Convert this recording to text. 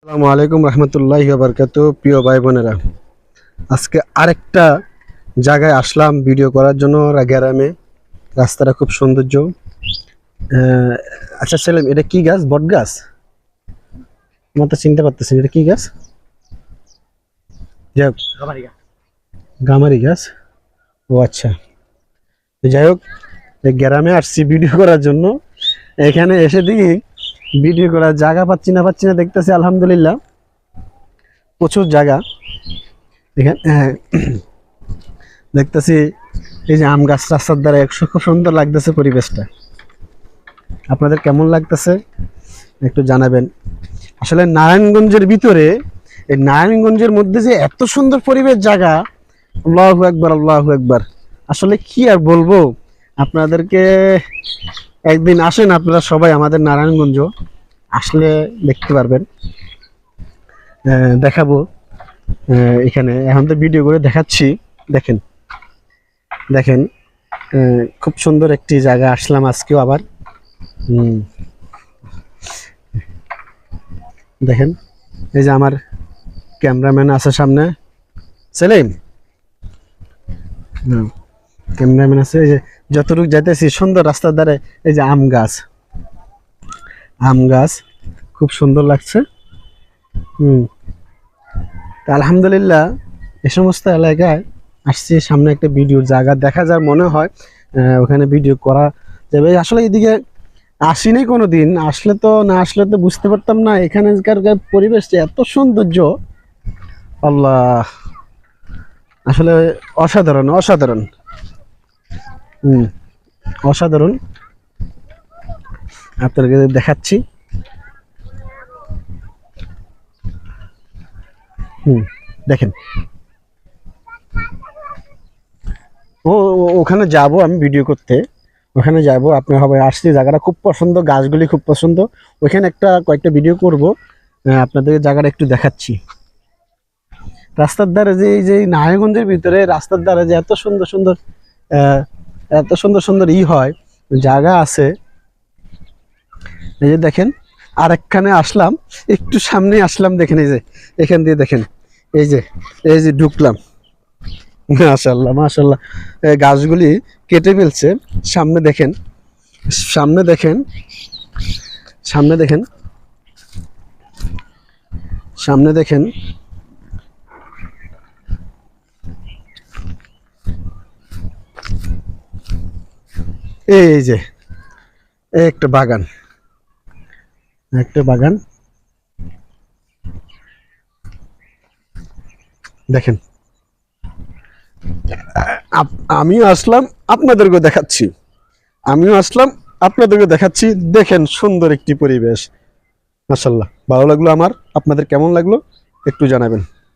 আসসালামু আলাইকুম রহমতুল্লাহি ওয়া বারাকাতুহু। প্রিয় ভাই বোনেরা, আজকে আরেকটা জায়গায় আসলাম ভিডিও করার জন্য। গ্রামে রাস্তাটা খুব সৌন্দর্য। আচ্ছা সেলিম, এটা কি গাছ? বট গাছ? আমার তো চিনতে পারতেছি এটা কি গাছ। যাই হোক, গামারি গাছ। ও আচ্ছা, তো যাই হোক, এই গ্রামে আসছি ভিডিও করার জন্য। এখানে এসে দেখি ভিডিও করার জায়গা পাচ্ছি না দেখতেছি আলহামদুলিল্লাহ প্রচুর জায়গা। এখানে দেখতেছি এই যে আম গাছ রাস্তার দ্বারা খুব সুন্দর লাগতেছে পরিবেশটা। আপনাদের কেমন লাগতেছে একটু জানাবেন। আসলে নারায়ণগঞ্জের ভিতরে, এই নারায়ণগঞ্জের মধ্যে যে এত সুন্দর পরিবেশ জায়গা, আল্লাহু আকবার আল্লাহু আকবার। আসলে কি আর বলবো আপনাদেরকে, একদিন আসেন আপনারা সবাই আমাদের নারায়ণগঞ্জ, আসলে দেখতে পারবেন। দেখাবো এখানে, এখন তো ভিডিও করে দেখাচ্ছি। দেখেন দেখেন, খুব সুন্দর একটি জায়গা আসলাম আজকেও আবার। দেখেন, এই যে আমার ক্যামেরাম্যান আছে সামনে, সেলিম। ক্যামেরাম্যান আছে, এই যে যতটুকু যাইতেছি সুন্দর রাস্তার ধারে এই যে আম গাছ খুব সুন্দর লাগছে। আলহামদুলিল্লাহ এই সমস্ত এলাকায় আসছি, সামনে একটা ভিডিওর জায়গা দেখা যায় মনে হয় ওখানে ভিডিও করা যাবে। আসলে এদিকে আসিনি কোনো দিন, আসলে তো না আসলে তো বুঝতে পারতাম না এখানকার পরিবেশটা এত সৌন্দর্য। আল্লাহ, আসলে অসাধারণ অসাধারণ। অসাধারণ, আপনাদেরকে দেখাচ্ছি। দেখেন, ওখানে যাব আমি ভিডিও করতে, ওখানে যাব। আপনি হবে আসছি, জায়গাটা খুব পছন্দ, গাছগুলি খুব পছন্দ। ওইখানে কয়েকটা ভিডিও করব, আপনাদের জায়গাটা একটু দেখাচ্ছি। রাস্তার ধারে যে এই যে নারায়ণগঞ্জের ভিতরে রাস্তার ধারে যে এত সুন্দর সুন্দর এত সুন্দর সুন্দর হয় জায়গা আছে। এই যে দেখেন, আরেকখানে আসলাম, একটু সামনে আসলাম, দেখেন এই যে এখান দিয়ে দেখেন, এই যে ঢুকলাম। মাশাআল্লাহ মাশাআল্লাহ, গাছগুলি কেটে ফেলছে। সামনে দেখেন, সামনে দেখেন, সামনে দেখেন, সামনে দেখেন, এই যে একটা বাগান, একটা বাগান দেখেন। আমিও আসলাম, আপনাদেরকেও দেখাচ্ছি। আমিও আসলাম, আপনাদেরকে দেখাচ্ছি। দেখেন সুন্দর একটি পরিবেশ, মাশাআল্লাহ। ভালো লাগলো আমার, আপনাদের কেমন লাগলো একটু জানাবেন।